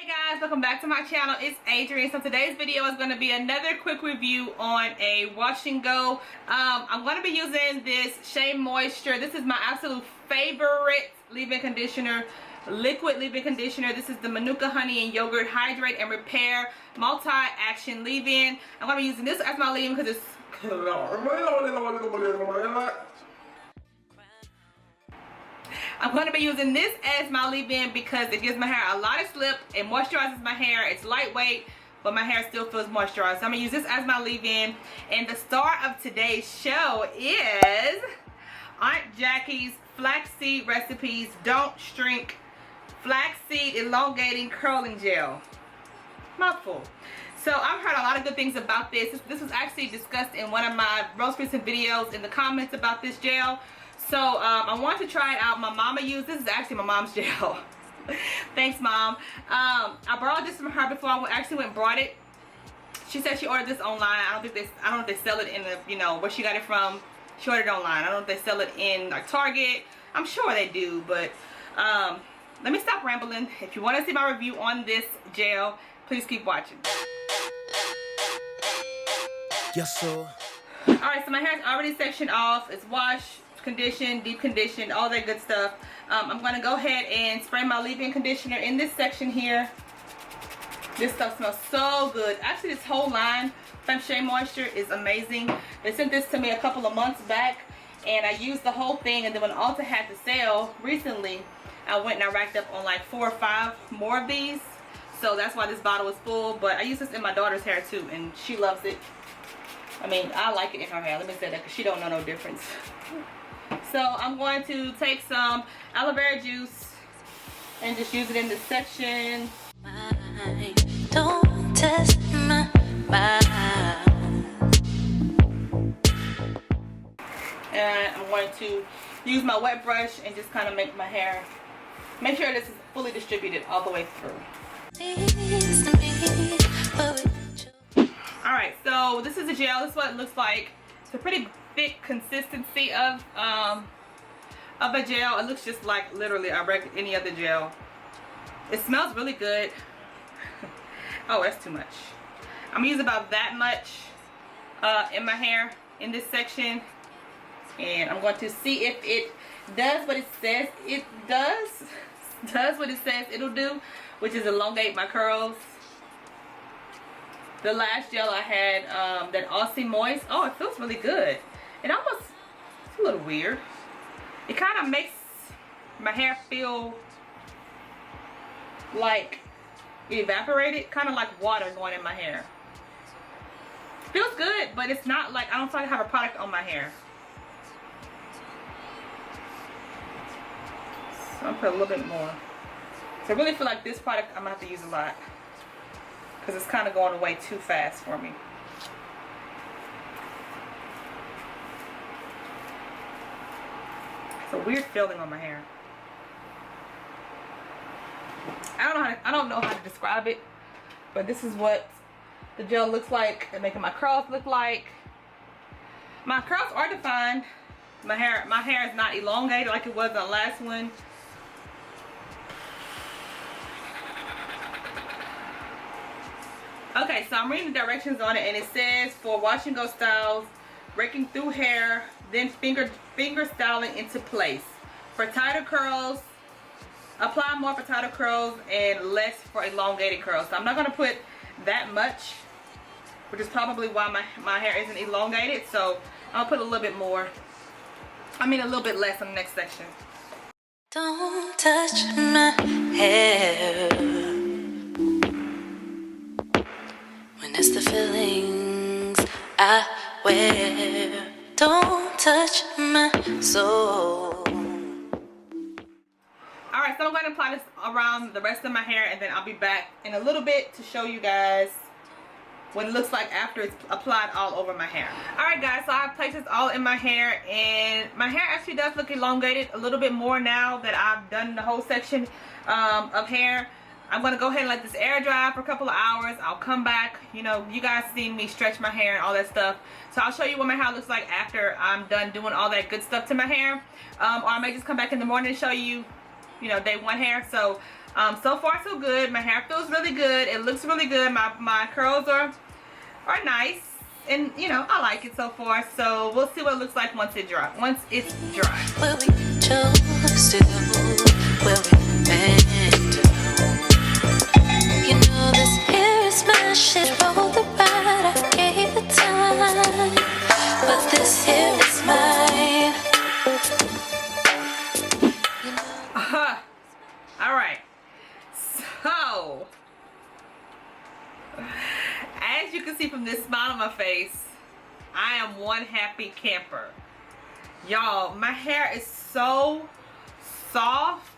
Hey guys, welcome back to my channel. It's Adrianne. So today's video is going to be another quick review on a wash and go. I'm going to be using this Shea Moisture. This is my absolute favorite leave-in conditioner, liquid leave-in conditioner. This is the Manuka Honey and Yogurt Hydrate and Repair Multi-Action Leave-In. I'm going to be using this as my leave-in because it's I'm going to be using this as my leave-in because it gives my hair a lot of slip. It moisturizes my hair. It's lightweight, but my hair still feels moisturized. So I'm going to use this as my leave-in. And the star of today's show is Aunt Jackie's Flaxseed Recipes Don't Shrink Flaxseed Elongating Curling Gel. Mouthful. So I've heard a lot of good things about this. This was actually discussed in one of my most recent videos in the comments about this gel. So I wanted to try it out. My mama used this. Is actually my mom's gel. Thanks, Mom. I borrowed this from her before I actually went and brought it. She said she ordered this online. I don't know if they sell it in the, you know, where she got it from. She ordered it online. I don't know if they sell it in like Target. I'm sure they do, but let me stop rambling. If you want to see my review on this gel, please keep watching. Yes, sir. Alright, so my hair is already sectioned off. It's washed, conditioned, deep conditioned, all that good stuff. I'm going to go ahead and spray my leave-in conditioner in this section here. This stuff smells so good. Actually, this whole line from Shea Moisture is amazing. They sent this to me a couple of months back, and I used the whole thing, and then when Ulta had the sale recently, I went and I racked up on like 4 or 5 more of these. So that's why this bottle is full, but I use this in my daughter's hair too, and she loves it. I mean, I like it in her hair. Let me say that because she don't know no difference. So I'm going to take some aloe vera juice and just use it in this section. Don't test my mind. And I'm going to use my wet brush and just kind of make my hair, make sure this is fully distributed all the way through. Alright, so this is a gel. This is what it looks like. It's a pretty thick consistency of a gel. It looks just like literally any other gel. It smells really good. Oh, that's too much. I'm gonna use about that much in my hair in this section, and I'm going to see if it does what it says it does what it says it'll do, which is elongate my curls. The last gel I had, that Aussie Moist, oh, it feels really good. It almost, it's a little weird. It kind of makes my hair feel like evaporated, kind of like water going in my hair. Feels good, but it's not like, I don't feel like I have a product on my hair. So I'm gonna put a little bit more. So I really feel like this product I'm gonna have to use a lot, because it's kind of going away too fast for me. It's a weird feeling on my hair. I don't know how to describe it, but this is what the gel looks like and making my curls look like. My curls are defined. My hair is not elongated like it was on the last one. Okay, so I'm reading the directions on it, and it says for wash and go styles, raking through hair, then finger styling into place. For tighter curls, apply more for tighter curls and less for elongated curls. So I'm not going to put that much, which is probably why my hair isn't elongated. So I'll put a little bit more. I mean a little bit less in the next section. Don't touch my hair when it's the feelings I wear. Don't touch my soul. Alright, so I'm going to apply this around the rest of my hair, and then I'll be back in a little bit to show you guys what it looks like after it's applied all over my hair. Alright guys, so I've placed this all in my hair, and my hair actually does look elongated a little bit more now that I've done the whole section of hair. I'm going to go ahead and let this air dry for a couple of hours. I'll come back. You know, you guys seen me stretch my hair and all that stuff. So I'll show you what my hair looks like after I'm done doing all that good stuff to my hair. Or I may just come back in the morning and show you, you know, day one hair. So So far so good. My hair feels really good. It looks really good. My curls are nice, and you know, I like it so far. So we'll see what it looks like once it's dry. Where we chose to, where we meant to. You know this here is my shit. Roll the ride, I gave it time, but this here is mine. All right. So, as you can see from this smile on my face, I am one happy camper. Y'all, my hair is so soft,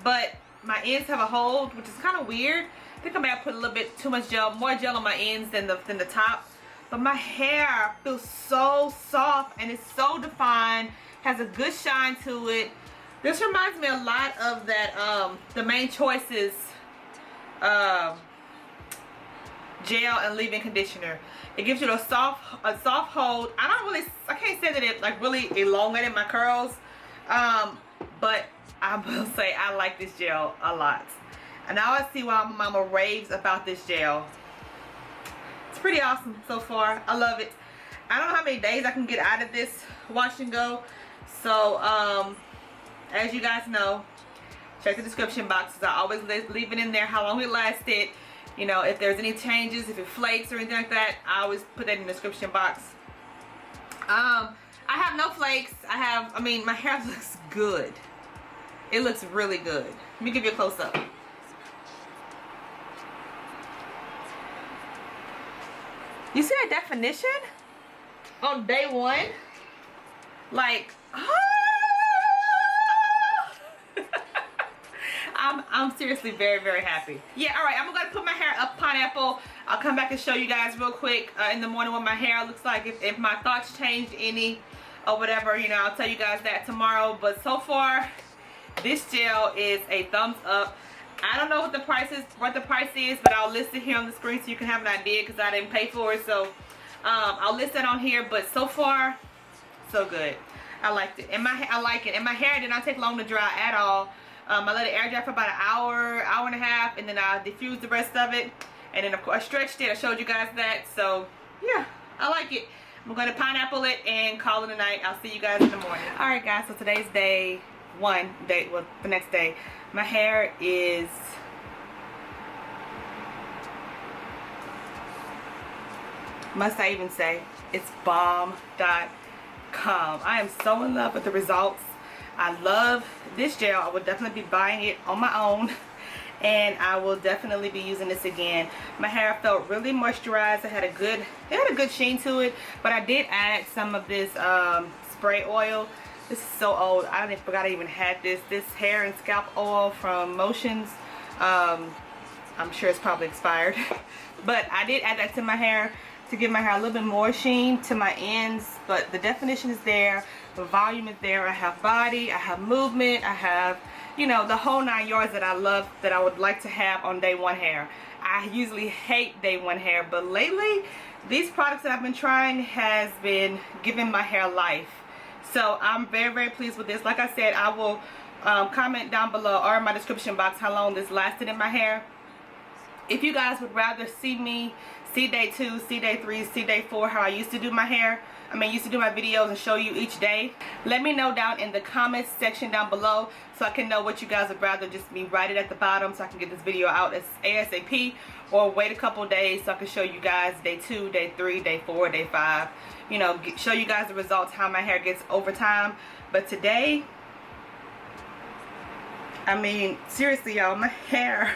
but my ends have a hold, which is kind of weird. I think I may have put a little bit too much gel, more gel on my ends than the top. But my hair feels so soft and it's so defined, has a good shine to it. This reminds me a lot of that the Main Choices gel and leave-in conditioner. It gives you a soft hold. I can't say that it like really elongated my curls, but I will say I like this gel a lot. And now I see why my mama raves about this gel. It's pretty awesome so far. I love it. I don't know how many days I can get out of this wash and go. So as you guys know, check the description boxes. I always leave it in there how long it lasted. You know, if there's any changes, if it flakes or anything like that, I always put that in the description box. I have no flakes. I mean, my hair looks good. It looks really good. Let me give you a close-up. You see that definition on day one? Like, I'm seriously very, very happy. Yeah, all right, I'm gonna put my hair up pineapple. I'll come back and show you guys real quick in the morning what my hair looks like. If my thoughts changed any or whatever, you know, I'll tell you guys that tomorrow. But so far, this gel is a thumbs up. I don't know what the price is, but I'll list it here on the screen so you can have an idea because I didn't pay for it. So I'll list that on here. But so far, so good. I liked it, and I like it. And my hair did not take long to dry at all. I let it air dry for about an hour and a half, and then I diffused the rest of it, and then of course I stretched it. I showed you guys that. So yeah, I like it. I'm going to pineapple it and call it a night. I'll see you guys in the morning. All right, guys. So today's day one. Well, the next day. My hair is must I even say it's bomb.com. I am so in love with the results. I love this gel. I will definitely be buying it on my own, and I will definitely be using this again. My hair felt really moisturized. It had a good sheen to it, but I did add some of this spray oil. This is so old. I forgot I even had this hair and scalp oil from Motions. I'm sure it's probably expired, but I did add that to my hair to give my hair a little bit more sheen to my ends. But the definition is there, the volume is there. I have body, I have movement, I have, you know, the whole 9 yards that I love, that I would like to have on day one hair. I usually hate day one hair, but lately these products that I've been trying has been giving my hair life. So I'm very, very pleased with this. Like I said, I will comment down below or in my description box how long this lasted in my hair. If you guys would rather see me see day 2, see day 3, see day 4, how I used to do my hair, used to do my videos and show you each day, let me know down in the comments section down below so I can know what you guys would rather. Just me write it at the bottom so I can get this video out as ASAP, or wait a couple days so I can show you guys day 2, day 3, day 4, day 5, you know, show you guys the results, how my hair gets over time. But today, seriously y'all, my hair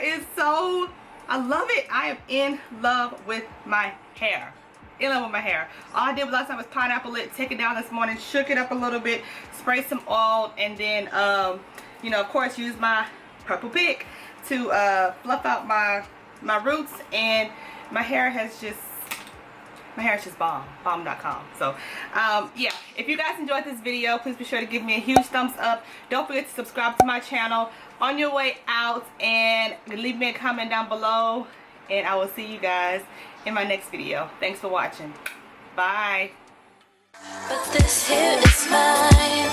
is so, I love it. I am in love with my hair. In love with my hair. All I did last time was pineapple it, take it down this morning, shook it up a little bit, spray some oil, and then you know, of course, use my purple pick to fluff out my roots, and my hair is just bomb.com. So yeah, if you guys enjoyed this video, please be sure to give me a huge thumbs up. Don't forget to subscribe to my channel on your way out, and leave me a comment down below, and I will see you guys in my next video. Thanks for watching. Bye. But this here is mine.